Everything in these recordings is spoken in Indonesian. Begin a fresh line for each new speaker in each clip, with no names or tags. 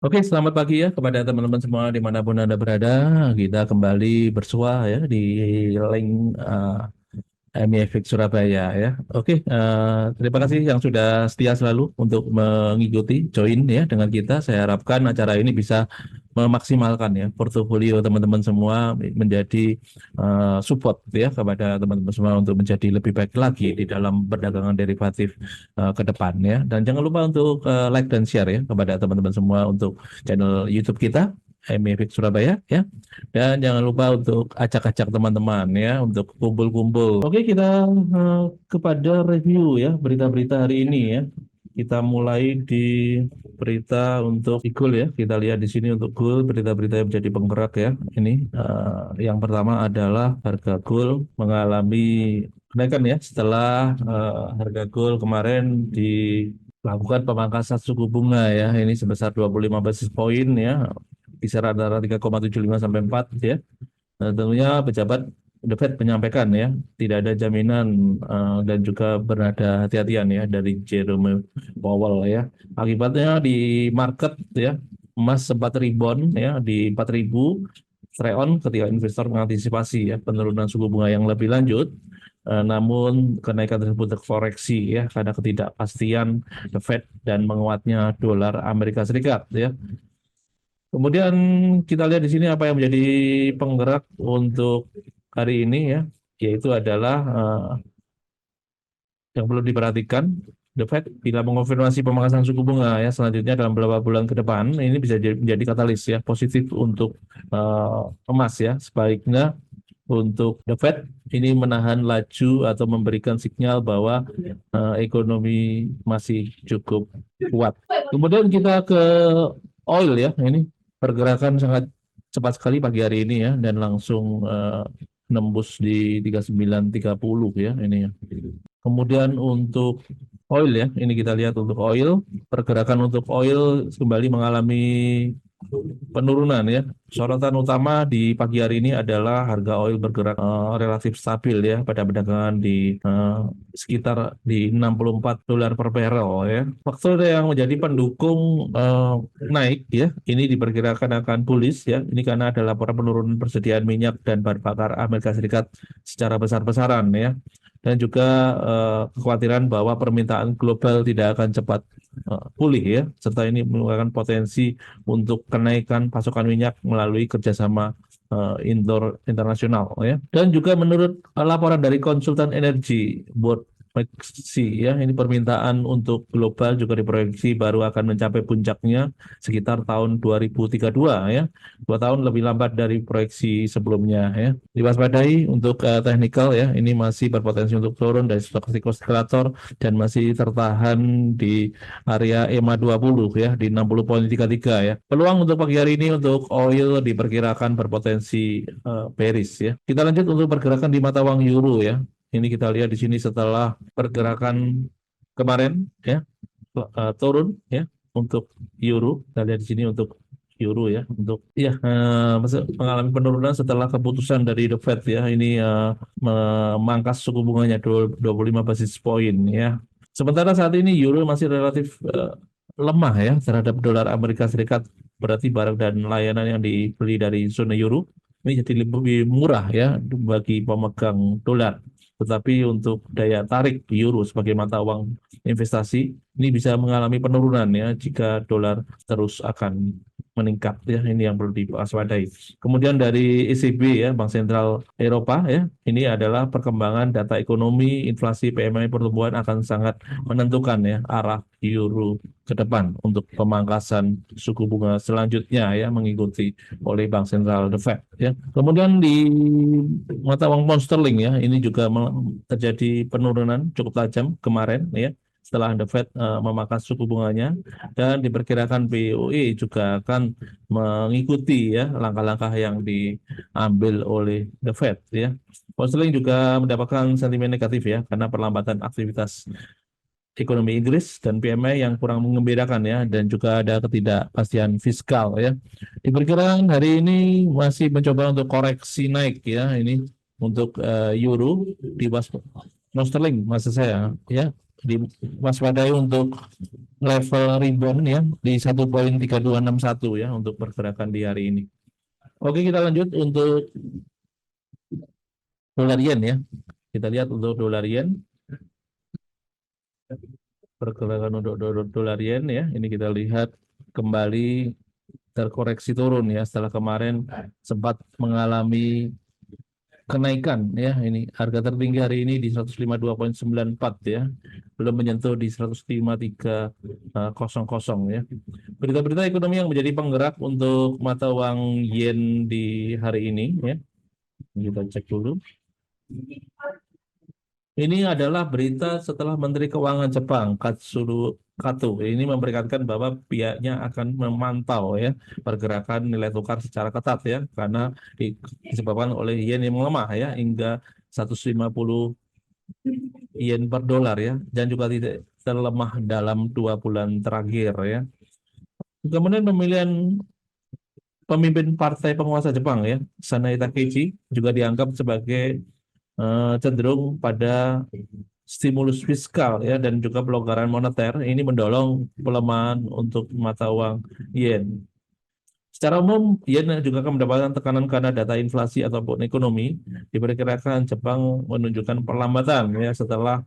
Oke, selamat pagi ya kepada teman-teman semua dimanapun Anda berada. Kita kembali bersua ya di link MIFX Surabaya ya. Oke, terima kasih yang sudah setia selalu untuk mengikuti join ya dengan kita. Saya harapkan acara ini bisa memaksimalkan ya portofolio teman-teman semua menjadi support ya kepada teman-teman semua untuk menjadi lebih baik lagi di dalam perdagangan derivatif ke depan ya. Dan jangan lupa untuk like dan share ya kepada teman-teman semua untuk channel YouTube kita MIFX Surabaya ya. Dan jangan lupa untuk acak-acak teman-teman ya untuk kumpul-kumpul. Oke, kita kepada review ya berita-berita hari ini ya. Kita mulai di berita untuk gold ya. Kita lihat di sini untuk gold berita-berita yang menjadi penggerak ya. Ini yang pertama adalah harga gold mengalami kenaikan ya setelah harga gold kemarin dilakukan pemangkasan suku bunga ya. Ini sebesar 25 basis point ya, kisaran antara 3,75 sampai 4 ya. Nah, tentunya pejabat The Fed menyampaikan ya, tidak ada jaminan dan juga bernada hati-hatian ya dari Jerome Powell ya. Akibatnya di market ya, emas sempat rebound ya di 4.000 on ketika investor mengantisipasi ya penurunan suku bunga yang lebih lanjut. Namun kenaikan tersebut terkoreksi ya karena ketidakpastian The Fed dan menguatnya dolar Amerika Serikat ya. Kemudian kita lihat di sini apa yang menjadi penggerak untuk hari ini ya, yaitu adalah yang perlu diperhatikan, The Fed bila mengonfirmasi pemangkasan suku bunga ya selanjutnya dalam beberapa bulan ke depan, ini bisa menjadi katalis ya positif untuk emas ya. Sebaliknya untuk The Fed ini menahan laju atau memberikan sinyal bahwa ekonomi masih cukup kuat. Kemudian kita ke oil ya, ini pergerakan sangat cepat sekali pagi hari ini ya dan langsung nembus di 39.30 ya ini ya. Kemudian untuk oil ya, ini kita lihat untuk oil, pergerakan untuk oil kembali mengalami penurunan ya. Sorotan utama di pagi hari ini adalah harga oil bergerak relatif stabil ya pada perdagangan di sekitar di 64 dolar per barrel ya. Faktor yang menjadi pendukung naik ya, ini diperkirakan akan bullish ya. Ini karena ada laporan penurunan persediaan minyak dan bahan bakar Amerika Serikat secara besar-besaran ya. Dan juga kekhawatiran bahwa permintaan global tidak akan cepat pulih ya, serta ini merupakan potensi untuk kenaikan pasokan minyak melalui kerjasama internasional ya. Dan juga menurut laporan dari konsultan energi World McKinsey ya, ini permintaan untuk global juga diproyeksi baru akan mencapai puncaknya sekitar tahun 2032 ya, 2 tahun lebih lambat dari proyeksi sebelumnya ya. Diwaspadai untuk teknikal ya, ini masih berpotensi untuk turun dari stokastik oscillator dan masih tertahan di area EMA 20 ya di 60,33 ya. Peluang untuk pagi hari ini untuk oil diperkirakan berpotensi bearish ya. Kita lanjut untuk pergerakan di mata uang euro ya. Ini kita lihat di sini setelah pergerakan kemarin ya turun ya untuk euro. Kita lihat di sini untuk euro ya untuk ya mengalami penurunan setelah keputusan dari The Fed ya ini memangkas suku bunganya 25 basis point ya. Sementara saat ini euro masih relatif lemah ya terhadap dolar Amerika Serikat, berarti barang dan layanan yang dibeli dari zona euro ini jadi lebih murah ya bagi pemegang dolar. Tetapi untuk daya tarik euro sebagai mata uang investasi ini bisa mengalami penurunan ya jika dolar terus akan meningkat ya, ini yang perlu diwaspadai. Kemudian dari ECB ya, Bank Sentral Eropa ya, ini adalah perkembangan data ekonomi, inflasi, PMI, pertumbuhan akan sangat menentukan ya arah euro ke depan untuk pemangkasan suku bunga selanjutnya ya mengikuti oleh Bank Sentral The Fed ya. Kemudian di mata uang pound sterling ya, ini juga terjadi penurunan cukup tajam kemarin ya setelah The Fed memangkas suku bunganya, dan diperkirakan BOE juga akan mengikuti ya langkah-langkah yang diambil oleh The Fed ya. Pound sterling juga mendapatkan sentimen negatif ya karena perlambatan aktivitas ekonomi Inggris dan PMI yang kurang mengembirakan ya, dan juga ada ketidakpastian fiskal ya. Diperkirakan hari ini masih mencoba untuk koreksi naik ya, ini untuk euro di bawah pound sterling maksud saya ya. diwaspadai untuk level rebound ya di 1.3261 ya untuk pergerakan di hari ini. Oke, kita lanjut untuk dolar yen ya. Kita lihat untuk dolar yen, pergerakan untuk dolar yen ya. Ini kita lihat kembali terkoreksi turun ya setelah kemarin sempat mengalami kenaikan ya. Ini harga tertinggi hari ini di 152,94 ya. Belum menyentuh di 153,00 ya. Berita-berita ekonomi yang menjadi penggerak untuk mata uang yen di hari ini ya. Kita cek dulu. Ini adalah berita setelah Menteri Keuangan Jepang, Katsuro Kato. Ini memperlihatkan bahwa pihaknya akan memantau ya pergerakan nilai tukar secara ketat ya, karena disebabkan oleh yen yang melemah ya hingga 150 yen per dolar ya, dan juga tidak terlemah dalam 2 bulan terakhir ya. Kemudian pemilihan pemimpin partai penguasa Jepang ya, Sanai Takeichi juga dianggap sebagai cenderung pada stimulus fiskal ya dan juga pelonggaran moneter ini mendorong pelemahan untuk mata uang yen. Secara umum, yen juga akan mendapatkan tekanan karena data inflasi ataupun ekonomi. Diperkirakan Jepang menunjukkan perlambatan ya setelah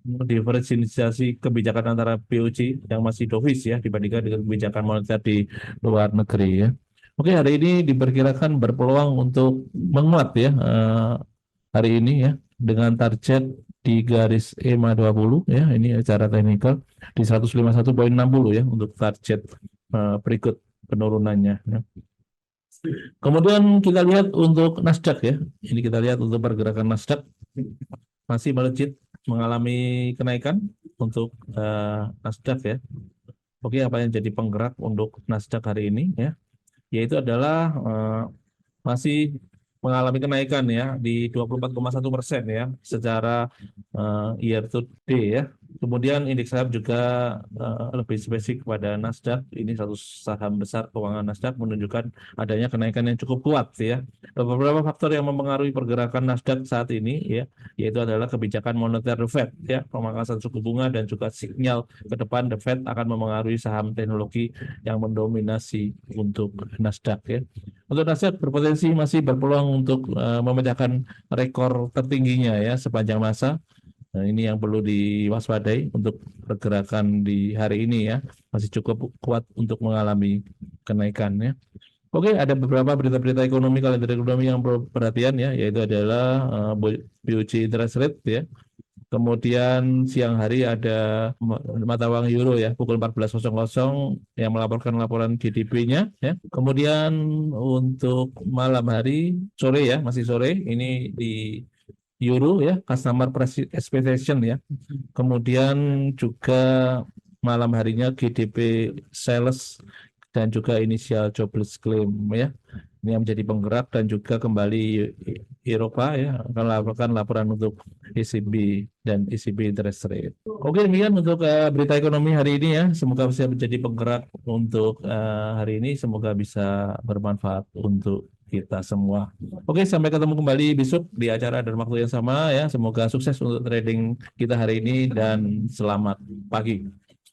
diferensiasi kebijakan antara BOJ yang masih dovish ya dibandingkan dengan kebijakan moneter di luar negeri ya. Oke, hari ini diperkirakan berpeluang untuk menguat ya hari ini ya dengan target di garis EMA 20 ya, ini secara teknikal di 151,60 ya untuk target berikut penurunannya ya. Kemudian kita lihat untuk Nasdaq ya. Ini kita lihat untuk pergerakan Nasdaq masih melejit mengalami kenaikan untuk Nasdaq ya. Oke, apa yang jadi penggerak untuk Nasdaq hari ini ya? Yaitu adalah masih mengalami kenaikan ya di 24,1% ya secara year to day ya. Kemudian indeks saham juga lebih spesifik pada Nasdaq. Ini satu saham besar keuangan Nasdaq menunjukkan adanya kenaikan yang cukup kuat ya. Beberapa faktor yang mempengaruhi pergerakan Nasdaq saat ini ya, yaitu adalah kebijakan moneter The Fed ya, pemangkasan suku bunga dan juga sinyal ke depan The Fed akan mempengaruhi saham teknologi yang mendominasi untuk Nasdaq ya. Untuk Nasdaq berpotensi masih berpeluang untuk memecahkan rekor tertingginya ya sepanjang masa. Nah, ini yang perlu diwaspadai untuk pergerakan di hari ini ya, masih cukup kuat untuk mengalami kenaikan ya. Oke, ada beberapa berita-berita ekonomi, kalender ekonomi yang perlu perhatian ya, yaitu adalah BOJ interest rate ya. Kemudian siang hari ada mata uang euro ya pukul 14.00 yang melaporkan laporan GDP-nya ya. Kemudian untuk malam hari sore ya, masih sore ini di euro ya, customer price expectation ya. Kemudian juga malam harinya GDP sales dan juga inisial jobless claim ya. Ini yang menjadi penggerak dan juga kembali Eropa ya akan melakukan laporan untuk ECB dan ECB interest rate. Oke, demikian untuk berita ekonomi hari ini ya. Semoga bisa menjadi penggerak untuk hari ini. Semoga bisa bermanfaat untuk kita semua. Oke, sampai ketemu kembali besok di acara dan waktu yang sama ya. Semoga sukses untuk trading kita hari ini dan selamat pagi.